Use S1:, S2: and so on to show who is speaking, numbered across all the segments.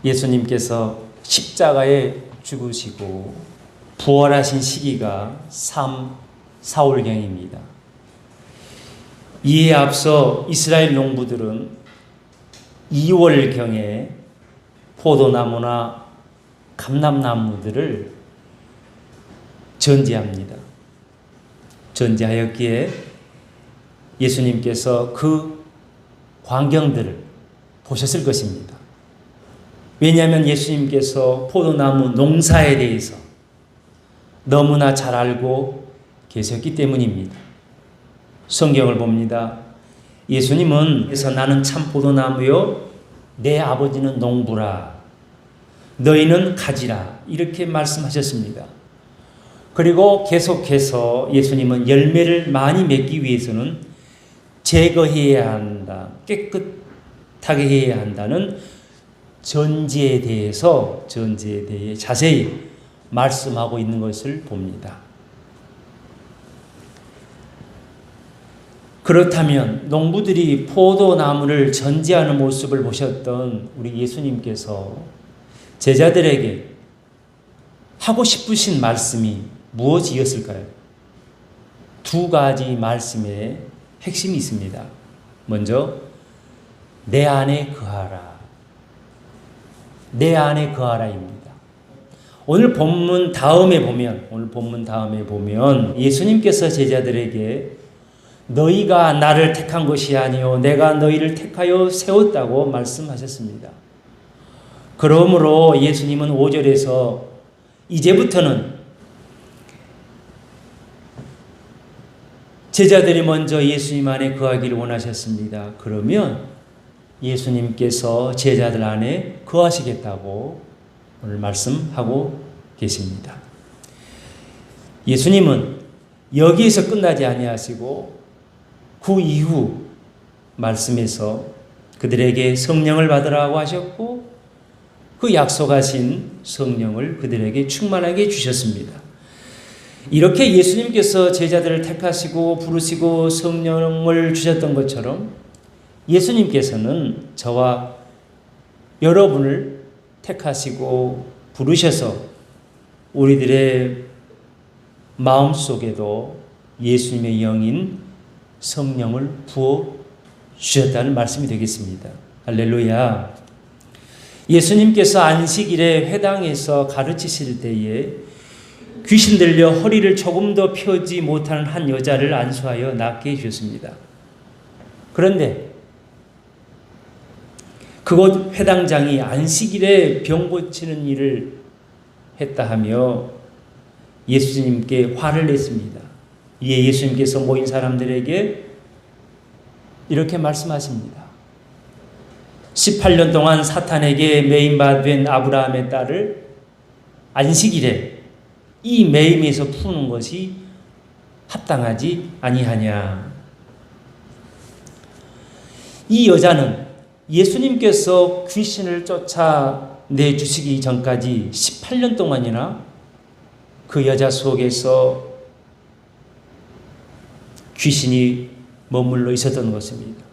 S1: 예수님께서 십자가에 죽으시고 부활하신 시기가 4월경입니다. 이에 앞서 이스라엘 농부들은 2월경에 포도나무나 감람나무들을 전제합니다. 전제하였기에 예수님께서 그 광경들을 보셨을 것입니다. 왜냐하면 예수님께서 포도나무 농사에 대해서 너무나 잘 알고 계셨기 때문입니다. 성경을 봅니다. 예수님은 그래서 나는 참 포도나무요 내 아버지는 농부라 너희는 가지라 이렇게 말씀하셨습니다. 그리고 계속해서 예수님은 열매를 많이 맺기 위해서는 제거해야 한다, 깨끗하게 해야 한다는 전제에 대해 자세히 말씀하고 있는 것을 봅니다. 그렇다면 농부들이 포도나무를 전제하는 모습을 보셨던 우리 예수님께서 제자들에게 하고 싶으신 말씀이 무엇이었을까요? 두 가지 말씀의 핵심이 있습니다. 먼저 내 안에 거하라. 내 안에 거하라입니다. 오늘 본문 다음에 보면 예수님께서 제자들에게 너희가 나를 택한 것이 아니요 내가 너희를 택하여 세웠다고 말씀하셨습니다. 그러므로 예수님은 5절에서 이제부터는 제자들이 먼저 예수님 안에 거하기를 원하셨습니다. 그러면 예수님께서 제자들 안에 거하시겠다고 오늘 말씀하고 계십니다. 예수님은 여기에서 끝나지 아니하시고 그 이후 말씀에서 그들에게 성령을 받으라고 하셨고 그 약속하신 성령을 그들에게 충만하게 주셨습니다. 이렇게 예수님께서 제자들을 택하시고 부르시고 성령을 주셨던 것처럼 예수님께서는 저와 여러분을 택하시고 부르셔서 우리들의 마음속에도 예수님의 영인 성령을 부어 주셨다는 말씀이 되겠습니다. 할렐루야. 예수님께서 안식일에 회당에서 가르치실 때에 귀신 들려 허리를 조금 더 펴지 못하는 한 여자를 안수하여 낫게 해주셨습니다. 그런데 그곳 회당장이 안식일에 병 고치는 일을 했다 하며 예수님께 화를 냈습니다. 이에 예수님께서 모인 사람들에게 이렇게 말씀하십니다. 18년 동안 사탄에게 매임받은 아브라함의 딸을 안식일에 이 매임에서 푸는 것이 합당하지 아니하냐. 이 여자는 예수님께서 귀신을 쫓아내 주시기 전까지 18년 동안이나 그 여자 속에서 귀신이 머물러 있었던 것입니다.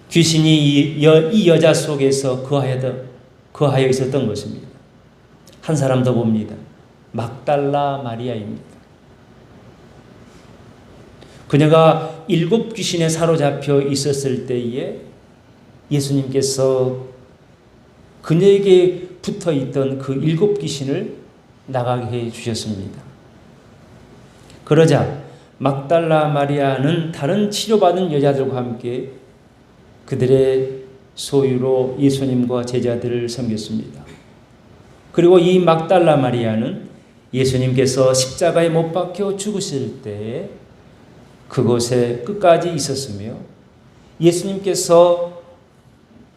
S1: 귀신이 이 여자 속에서 거하여 있었던 것입니다. 한 사람 더 봅니다. 막달라 마리아입니다. 그녀가 7 귀신에 사로잡혀 있었을 때에 예수님께서 그녀에게 붙어 있던 그 7 귀신을 나가게 해 주셨습니다. 그러자 막달라 마리아는 다른 치료받은 여자들과 함께 그들의 소유로 예수님과 제자들을 섬겼습니다. 그리고 이 막달라 마리아는 예수님께서 십자가에 못 박혀 죽으실 때에 그곳에 끝까지 있었으며 예수님께서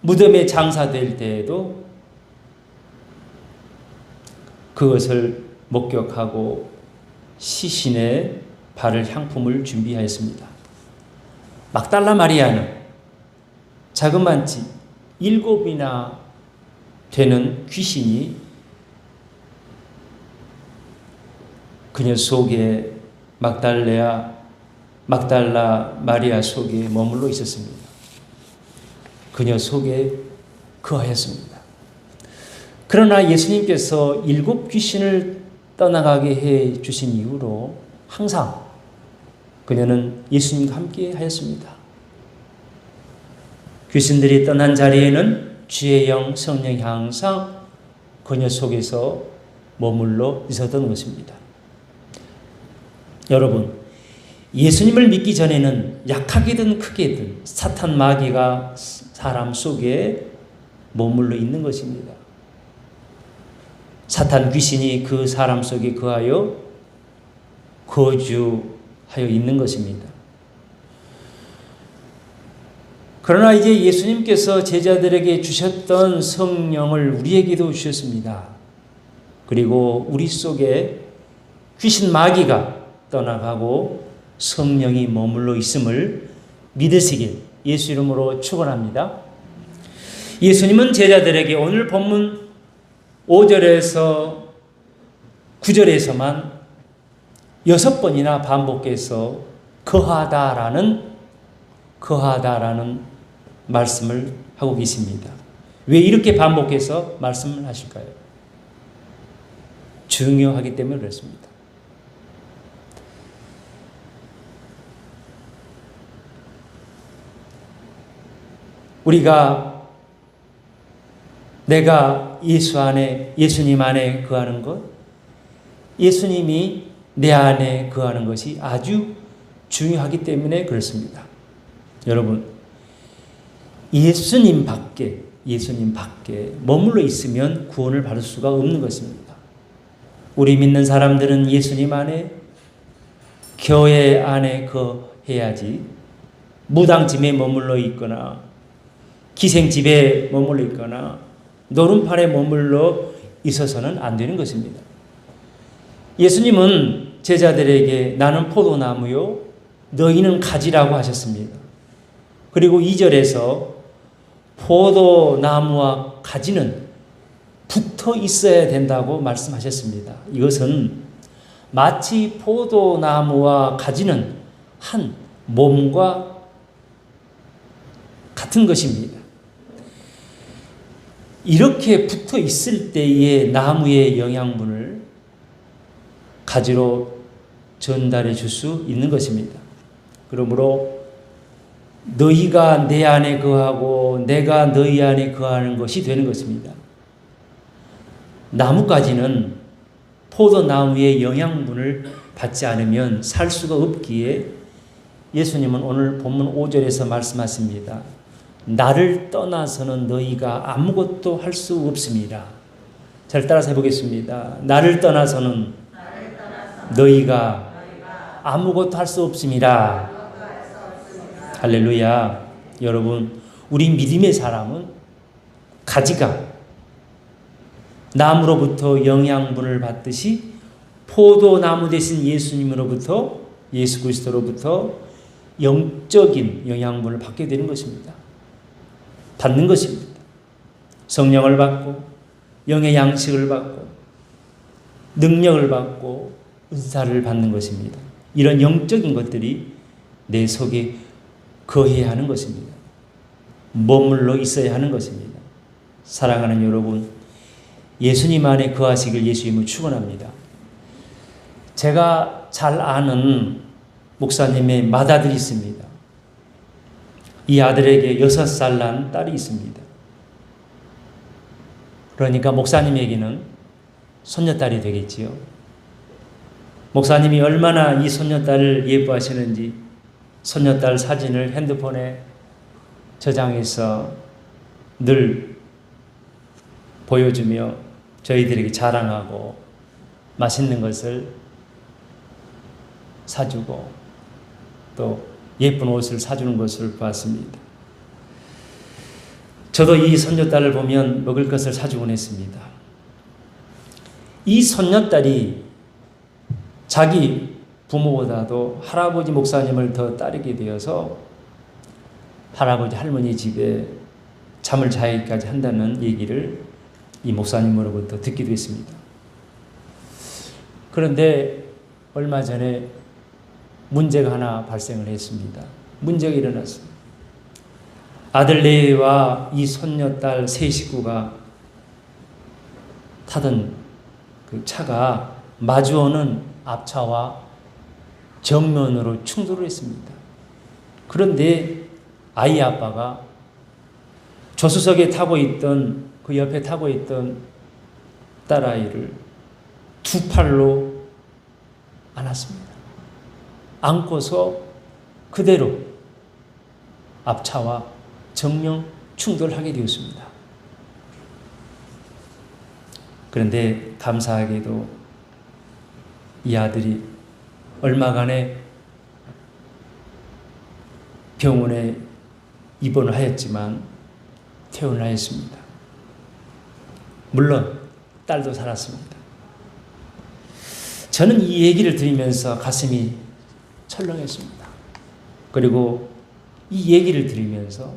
S1: 무덤에 장사될 때에도 그것을 목격하고 시신에 바를 향품을 준비하였습니다. 막달라 마리아는 자그만치 7이나 되는 귀신이 그녀 속에 막달라 마리아 속에 머물러 있었습니다. 그녀 속에 거하였습니다. 그러나 예수님께서 7 귀신을 떠나가게 해 주신 이후로 항상 그녀는 예수님과 함께 하였습니다. 귀신들이 떠난 자리에는 주의 영, 성령이 항상 그녀 속에서 머물러 있었던 것입니다. 여러분, 예수님을 믿기 전에는 약하게든 크게든 사탄 마귀가 사람 속에 머물러 있는 것입니다. 사탄 귀신이 그 사람 속에 거주하여 있는 것입니다. 그러나 이제 예수님께서 제자들에게 주셨던 성령을 우리에게도 주셨습니다. 그리고 우리 속에 귀신 마귀가 떠나가고 성령이 머물러 있음을 믿으시길 예수 이름으로 축원합니다. 예수님은 제자들에게 오늘 본문 5절에서 9절에서만 6번이나 반복해서 거하다라는 말씀을 하고 계십니다. 왜 이렇게 반복해서 말씀을 하실까요? 중요하기 때문에 그렇습니다. 내가 예수님 안에 거하는 것, 예수님이 내 안에 거하는 것이 아주 중요하기 때문에 그렇습니다. 여러분, 예수님 밖에 머물러 있으면 구원을 받을 수가 없는 것입니다. 우리 믿는 사람들은 예수님 안에, 교회 안에 거해야지 무당집에 머물러 있거나 기생집에 머물러 있거나 노름판에 머물러 있어서는 안 되는 것입니다. 예수님은 제자들에게 나는 포도나무요 너희는 가지라고 하셨습니다. 그리고 2절에서 포도나무와 가지는 붙어 있어야 된다고 말씀하셨습니다. 이것은 마치 포도나무와 가지는 한 몸과 같은 것입니다. 이렇게 붙어 있을 때의 나무의 영양분을 가지로 전달해 줄 수 있는 것입니다. 그러므로 너희가 내 안에 거하고 내가 너희 안에 거하는 것이 되는 것입니다. 나무가지는 포도나무의 영양분을 받지 않으면 살 수가 없기에 예수님은 오늘 본문 5절에서 말씀하십니다. 나를 떠나서는 너희가 아무것도 할 수 없습니다. 잘 따라서 해보겠습니다. 나를 떠나서는 너희가 아무것도 할 수 없습니다. 할렐루야. 여러분, 우리 믿음의 사람은 가지가 나무로부터 영양분을 받듯이 포도나무 대신 예수님으로부터, 예수 그리스도로부터 영적인 영양분을 받게 되는 것입니다. 받는 것입니다. 성령을 받고 영의 양식을 받고 능력을 받고 은사를 받는 것입니다. 이런 영적인 것들이 내 속에 거해야 하는 것입니다. 머물러 있어야 하는 것입니다. 사랑하는 여러분, 예수님 안에 거하시길 예수님을 축원합니다. 제가 잘 아는 목사님의 맏아들이 있습니다. 이 아들에게 6살 난 딸이 있습니다. 그러니까 목사님에게는 손녀딸이 되겠지요. 목사님이 얼마나 이 손녀딸을 예뻐하시는지 손녀딸 사진을 핸드폰에 저장해서 늘 보여주며 저희들에게 자랑하고 맛있는 것을 사주고 또 예쁜 옷을 사주는 것을 봤습니다. 저도 이 손녀딸을 보면 먹을 것을 사주곤 했습니다. 이 손녀딸이 자기 부모보다도 할아버지 목사님을 더 따르게 되어서 할아버지 할머니 집에 잠을 자기까지 한다는 얘기를 이 목사님으로부터 듣기도 했습니다. 그런데 얼마 전에 문제가 하나 발생을 했습니다. 문제가 일어났습니다. 아들 레위와 이 손녀딸 세 식구가 타던 그 차가 마주오는 앞차와 정면으로 충돌을 했습니다. 그런데 아이 아빠가 조수석에 타고 있던 그 옆에 타고 있던 딸아이를 두 팔로 안았습니다. 안고서 그대로 앞차와 정면 충돌하게 되었습니다. 그런데 감사하게도 이 아들이 얼마간에 병원에 입원을 하였지만 퇴원을 하였습니다. 물론 딸도 살았습니다. 저는 이 얘기를 들으면서 가슴이 철렁했습니다. 그리고 이 얘기를 들으면서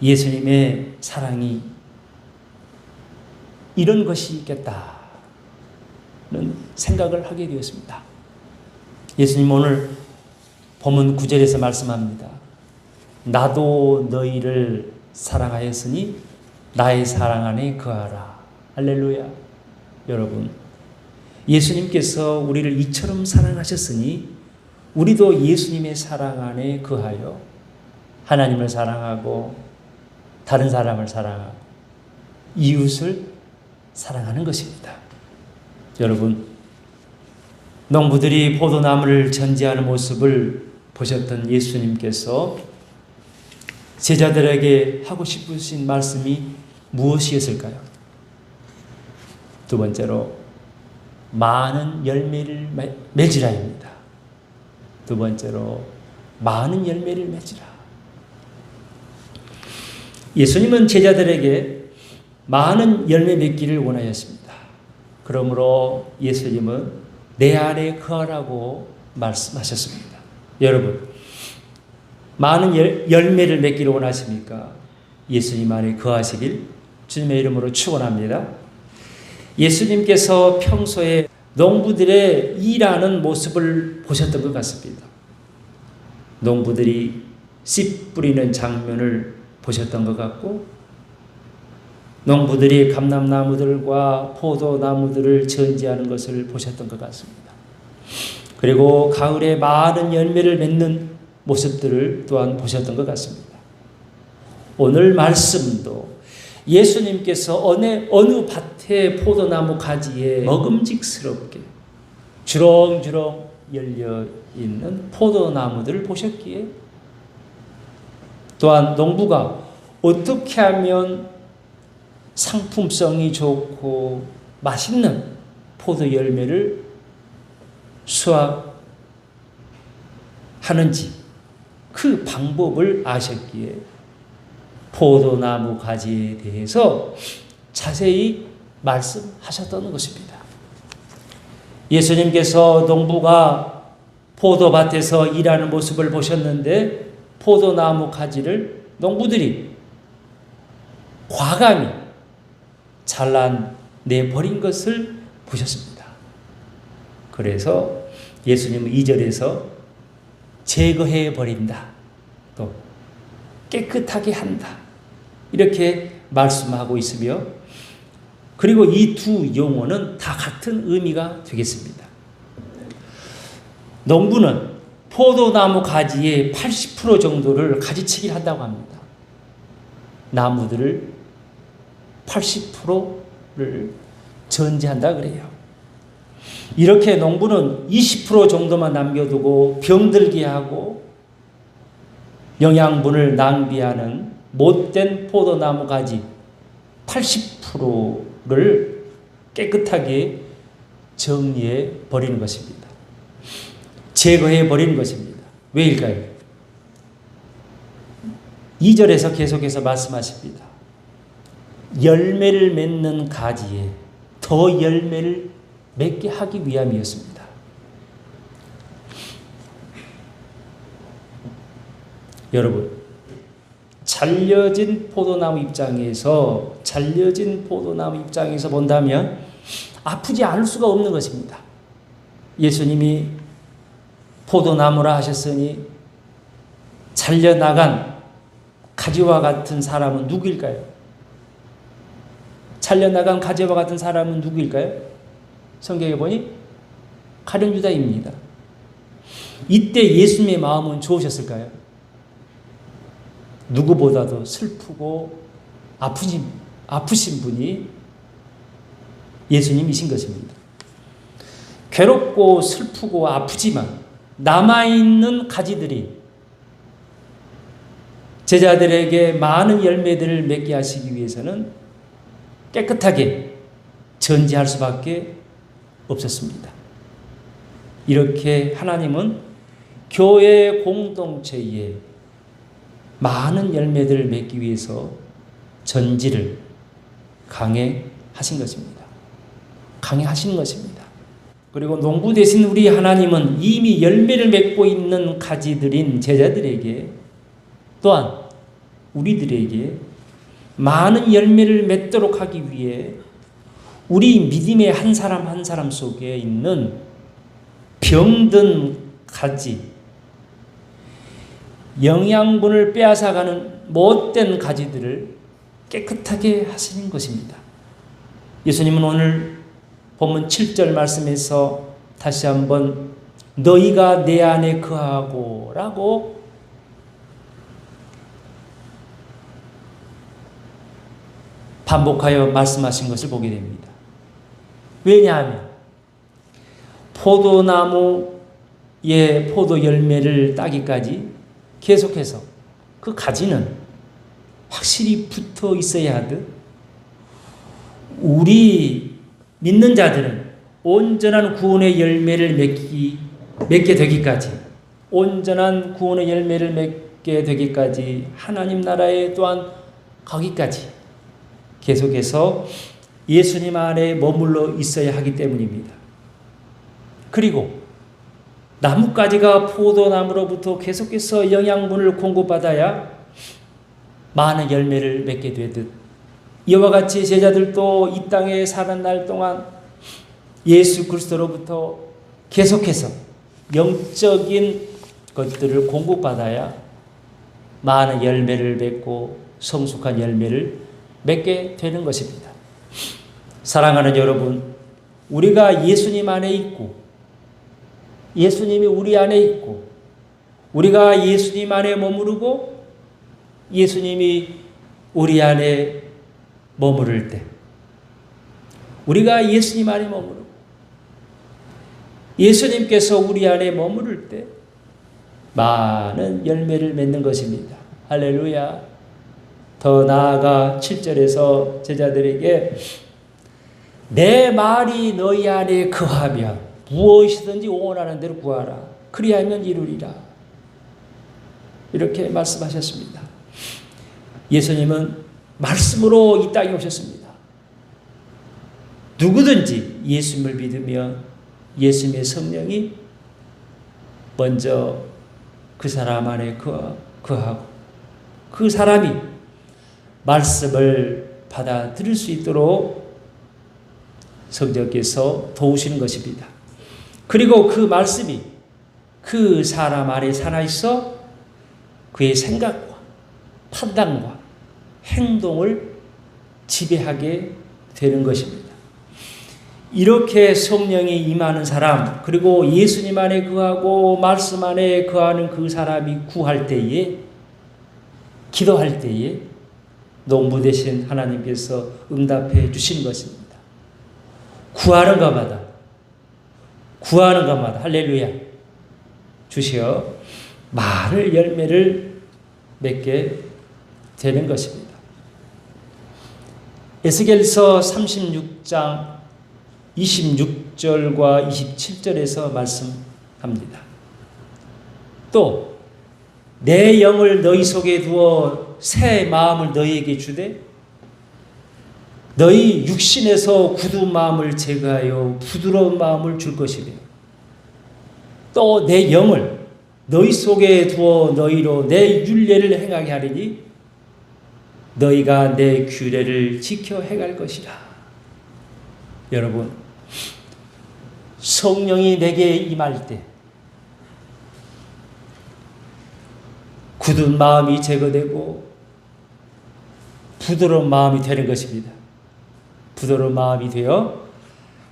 S1: 예수님의 사랑이 이런 것이 있겠다는 생각을 하게 되었습니다. 예수님 오늘 본문 9절에서 말씀합니다. 나도 너희를 사랑하였으니 나의 사랑 안에 거하라. 할렐루야. 여러분, 예수님께서 우리를 이처럼 사랑하셨으니 우리도 예수님의 사랑 안에 거하여 하나님을 사랑하고 다른 사람을 사랑하고 이웃을 사랑하는 것입니다. 여러분, 농부들이 포도나무를 전지하는 모습을 보셨던 예수님께서 제자들에게 하고 싶으신 말씀이 무엇이었을까요? 두 번째로 많은 열매를 맺으라입니다. 두 번째로 많은 열매를 맺으라. 예수님은 제자들에게 많은 열매 맺기를 원하였습니다. 그러므로 예수님은 내 안에 거하라고 말씀하셨습니다. 여러분, 많은 열매를 맺기를 원하십니까? 예수님 안에 거하시길 주님의 이름으로 축원합니다. 예수님께서 평소에 농부들의 일하는 모습을 보셨던 것 같습니다. 농부들이 씨 뿌리는 장면을 보셨던 것 같고, 농부들이 감람나무들과 포도나무들을 전지하는 것을 보셨던 것 같습니다. 그리고 가을에 많은 열매를 맺는 모습들을 또한 보셨던 것 같습니다. 오늘 말씀도 예수님께서 어느 밭의 포도나무 가지에 먹음직스럽게 주렁주렁 열려있는 포도나무들을 보셨기에, 또한 농부가 어떻게 하면 상품성이 좋고 맛있는 포도 열매를 수확하는지 그 방법을 아셨기에 포도나무 가지에 대해서 자세히 말씀하셨던 것입니다. 예수님께서 농부가 포도밭에서 일하는 모습을 보셨는데 포도나무 가지를 농부들이 과감히 잘라내버린 것을 보셨습니다. 그래서 예수님은 2절에서 제거해버린다, 또 깨끗하게 한다, 이렇게 말씀하고 있으며, 그리고 이 두 용어는 다 같은 의미가 되겠습니다. 농부는 포도나무 가지의 80% 정도를 가지치기를 한다고 합니다. 나무들을 80%를 전지한다 그래요. 이렇게 농부는 20% 정도만 남겨두고 병들게 하고 영양분을 낭비하는 못된 포도나무 가지 80%를 깨끗하게 정리해 버리는 것입니다. 제거해 버리는 것입니다. 왜일까요? 2절에서 계속해서 말씀하십니다. 열매를 맺는 가지에 더 열매를 맺게 하기 위함이었습니다. 여러분, 잘려진 포도나무 입장에서 본다면 아프지 않을 수가 없는 것입니다. 예수님이 포도나무라 하셨으니 잘려나간 가지와 같은 사람은 누구일까요? 잘려나간 가지와 같은 사람은 누구일까요? 성경에 보니 가룟 유다입니다. 이때 예수님의 마음은 좋으셨을까요? 누구보다도 슬프고 아프신 분이 예수님이신 것입니다. 괴롭고 슬프고 아프지만 남아있는 가지들이 제자들에게 많은 열매들을 맺게 하시기 위해서는 깨끗하게 전지할 수밖에 없었습니다. 이렇게 하나님은 교회 공동체에 많은 열매들을 맺기 위해서 전지를 강행하신 것입니다. 강행하시는 것입니다. 그리고 농부 대신 우리 하나님은 이미 열매를 맺고 있는 가지들인 제자들에게 또한 우리들에게 많은 열매를 맺도록 하기 위해 우리 믿음의 한 사람 한 사람 속에 있는 병든 가지, 영양분을 빼앗아가는 못된 가지들을 깨끗하게 하시는 것입니다. 예수님은 오늘 본문 7절 말씀에서 다시 한번 너희가 내 안에 거하고 라고 반복하여 말씀하신 것을 보게 됩니다. 왜냐하면 포도나무에 포도 열매를 따기까지 계속해서 그 가지는 확실히 붙어 있어야 하듯 우리 믿는 자들은 온전한 구원의 열매를 맺게 되기까지 온전한 구원의 열매를 맺게 되기까지 하나님 나라에 또한 가기까지 계속해서 예수님 안에 머물러 있어야 하기 때문입니다. 그리고 나뭇가지가 포도나무로부터 계속해서 영양분을 공급받아야 많은 열매를 맺게 되듯 이와 같이 제자들도 이 땅에 사는 날 동안 예수 그리스도로부터 계속해서 영적인 것들을 공급받아야 많은 열매를 맺고 성숙한 열매를 맺게 되는 것입니다. 사랑하는 여러분, 우리가 예수님 안에 있고 예수님이 우리 안에 있고 우리가 예수님 안에 머무르고 예수님이 우리 안에 머무를 때 우리가 예수님 안에 머무르고 예수님께서 우리 안에 머무를 때 많은 열매를 맺는 것입니다. 할렐루야. 더 나아가 7절에서 제자들에게 내 말이 너희 안에 거하면 무엇이든지 원하는 대로 구하라. 그리하면 이루리라. 이렇게 말씀하셨습니다. 예수님은 말씀으로 이 땅에 오셨습니다. 누구든지 예수님을 믿으면 예수님의 성령이 먼저 그 사람 안에 거하고 그 사람이 말씀을 받아들일 수 있도록 성령께서 도우시는 것입니다. 그리고 그 말씀이 그 사람 안에 살아있어 그의 생각과 판단과 행동을 지배하게 되는 것입니다. 이렇게 성령이 임하는 사람, 그리고 예수님 안에 거하고 말씀 안에 거하는 그 사람이 구할 때에, 기도할 때에 농부 되신 하나님께서 응답해 주신 것입니다. 구하는 것마다 할렐루야 주시어 많은 열매를 맺게 되는 것입니다. 에스겔서 36장 26절과 27절에서 말씀합니다. 또 내 영을 너희 속에 두어 새 마음을 너희에게 주되 너희 육신에서 굳은 마음을 제거하여 부드러운 마음을 줄 것이며 또 내 영을 너희 속에 두어 너희로 내 율례를 행하게 하리니 너희가 내 규례를 지켜 행할 것이라. 여러분, 성령이 내게 임할 때 굳은 마음이 제거되고 부드러운 마음이 되는 것입니다. 부드러운 마음이 되어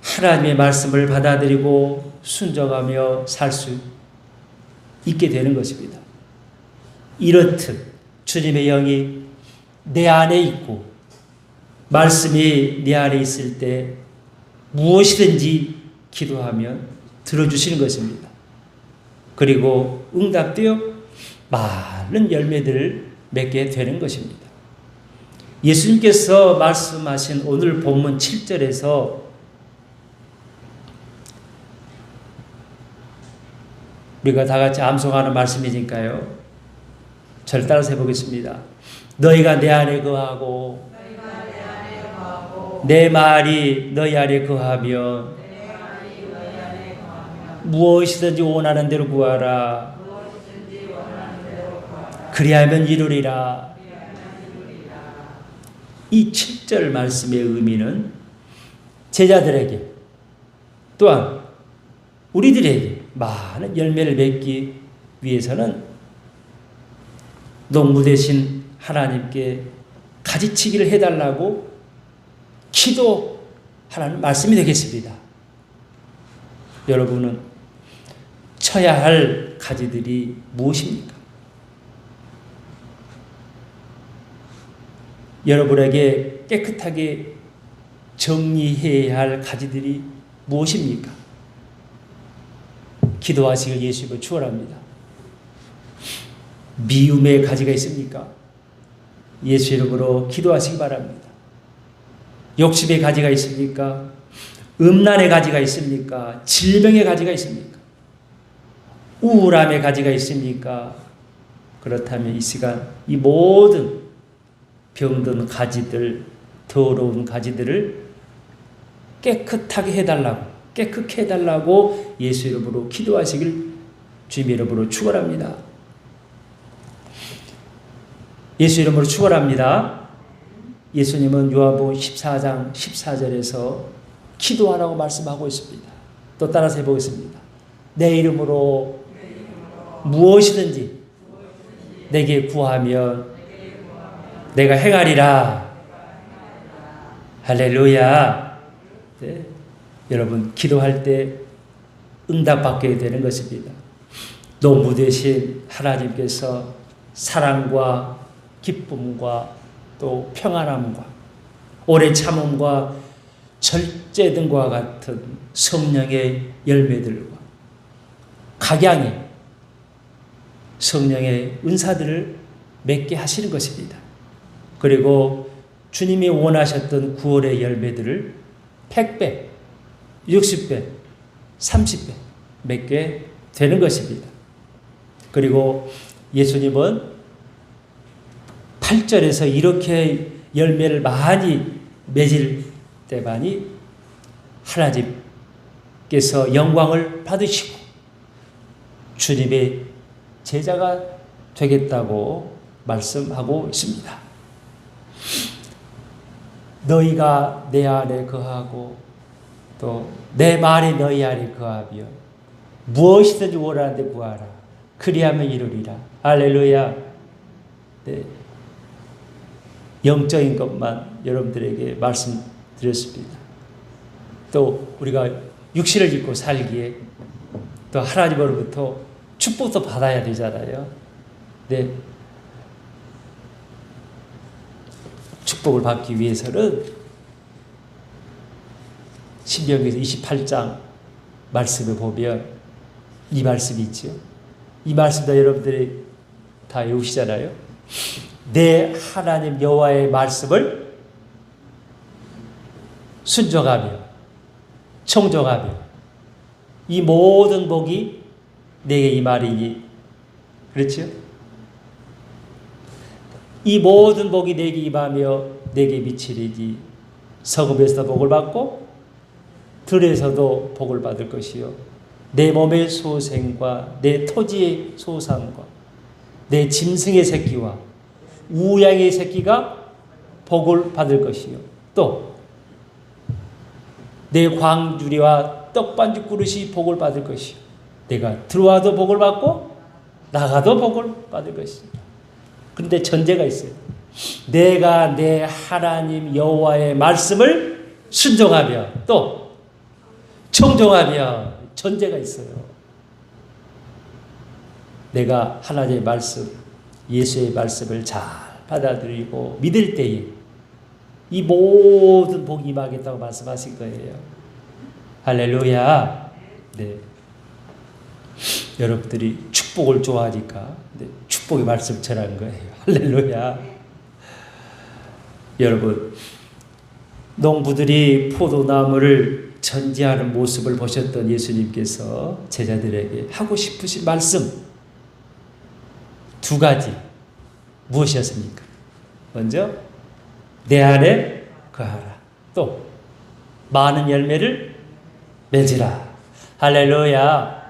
S1: 하나님의 말씀을 받아들이고 순종하며 살 수 있게 되는 것입니다. 이렇듯 주님의 영이 내 안에 있고 말씀이 내 안에 있을 때 무엇이든지 기도하면 들어주시는 것입니다. 그리고 응답되어 많은 열매들을 맺게 되는 것입니다. 예수님께서 말씀하신 오늘 본문 7절에서 우리가 다 같이 암송하는 말씀이니까요. 저를 따라서 해보겠습니다. 너희가 내 안에 거하고 내 말이 너희 안에 거하면 무엇이든지 원하는 대로 구하라. 그리하면 이루리라. 이 7절 말씀의 의미는 제자들에게 또한 우리들에게 많은 열매를 맺기 위해서는 농부 되신 하나님께 가지치기를 해달라고 기도하라는 말씀이 되겠습니다. 여러분은 쳐야 할 가지들이 무엇입니까? 여러분에게 깨끗하게 정리해야 할 가지들이 무엇입니까? 기도하시길 예수님을 축원합니다. 미움의 가지가 있습니까? 예수 이름으로 기도하시기 바랍니다. 욕심의 가지가 있습니까? 음란의 가지가 있습니까? 질병의 가지가 있습니까? 우울함의 가지가 있습니까? 그렇다면 이 시간 이 모든 병든 가지들, 더러운 가지들을 깨끗하게 해달라고, 깨끗게 해달라고 예수 이름으로 기도하시길 주님 이름으로 축원합니다. 예수 이름으로 축원합니다. 예수님은 요한복음 14장 14절에서 기도하라고 말씀하고 있습니다. 또 따라서 해보겠습니다. 내 이름으로 무엇이든지 내게 구하면 내가 행하리라. 할렐루야. 네. 여러분 기도할 때 응답받게 되는 것입니다. 농부 되신 하나님께서 사랑과 기쁨과 또 평안함과 오래 참음과 절제 등과 같은 성령의 열매들과 각양의 성령의 은사들을 맺게 하시는 것입니다. 그리고 주님이 원하셨던 구원의 열매들을 100배, 60배, 30배 맺게 되는 것입니다. 그리고 예수님은 8절에서 이렇게 열매를 많이 맺을 때만이 하나님께서 영광을 받으시고 주님의 제자가 되겠다고 말씀하고 있습니다. 너희가 내 안에 거하고 또 내 말이 너희 안에 거하며 무엇이든지 원하는 데 구하라. 그리하면 이루리라. 할렐루야. 네. 영적인 것만 여러분들에게 말씀드렸습니다. 또 우리가 육신을 입고 살기에 또 하나님으로부터 축복도 받아야 되잖아요. 네. 축복을 받기 위해서는 신명기에서 28장 말씀을 보면 이 말씀이 있죠. 이 말씀도 여러분들이 다 외우시잖아요. 내 하나님 여호와의 말씀을 순종하며 청종하며 이 모든 복이 내게 임하리니. 그렇죠? 이 모든 복이 내게 임하며 내게 미치리니 성읍에서도 복을 받고 들에서도 복을 받을 것이요 내 몸의 소생과 내 토지의 소산과 내 짐승의 새끼와 우양의 새끼가 복을 받을 것이요 또 내 광주리와 떡반죽 그릇이 복을 받을 것이요 내가 들어와도 복을 받고 나가도 복을 받을 것입니다. 그런데 전제가 있어요. 내가 내 하나님 여호와의 말씀을 순종하며 또 청종하며 전제가 있어요. 내가 하나님의 말씀, 예수의 말씀을 잘 받아들이고 믿을 때에 이 모든 복이 임하겠다고 말씀하신 거예요. 할렐루야. 네. 여러분들이 축복을 좋아하니까 축복의 말씀 전하는 거예요. 할렐루야. 여러분, 농부들이 포도나무를 전지하는 모습을 보셨던 예수님께서 제자들에게 하고 싶으신 말씀 두 가지 무엇이었습니까? 먼저 내 안에 거하라. 또 많은 열매를 맺으라. 할렐루야.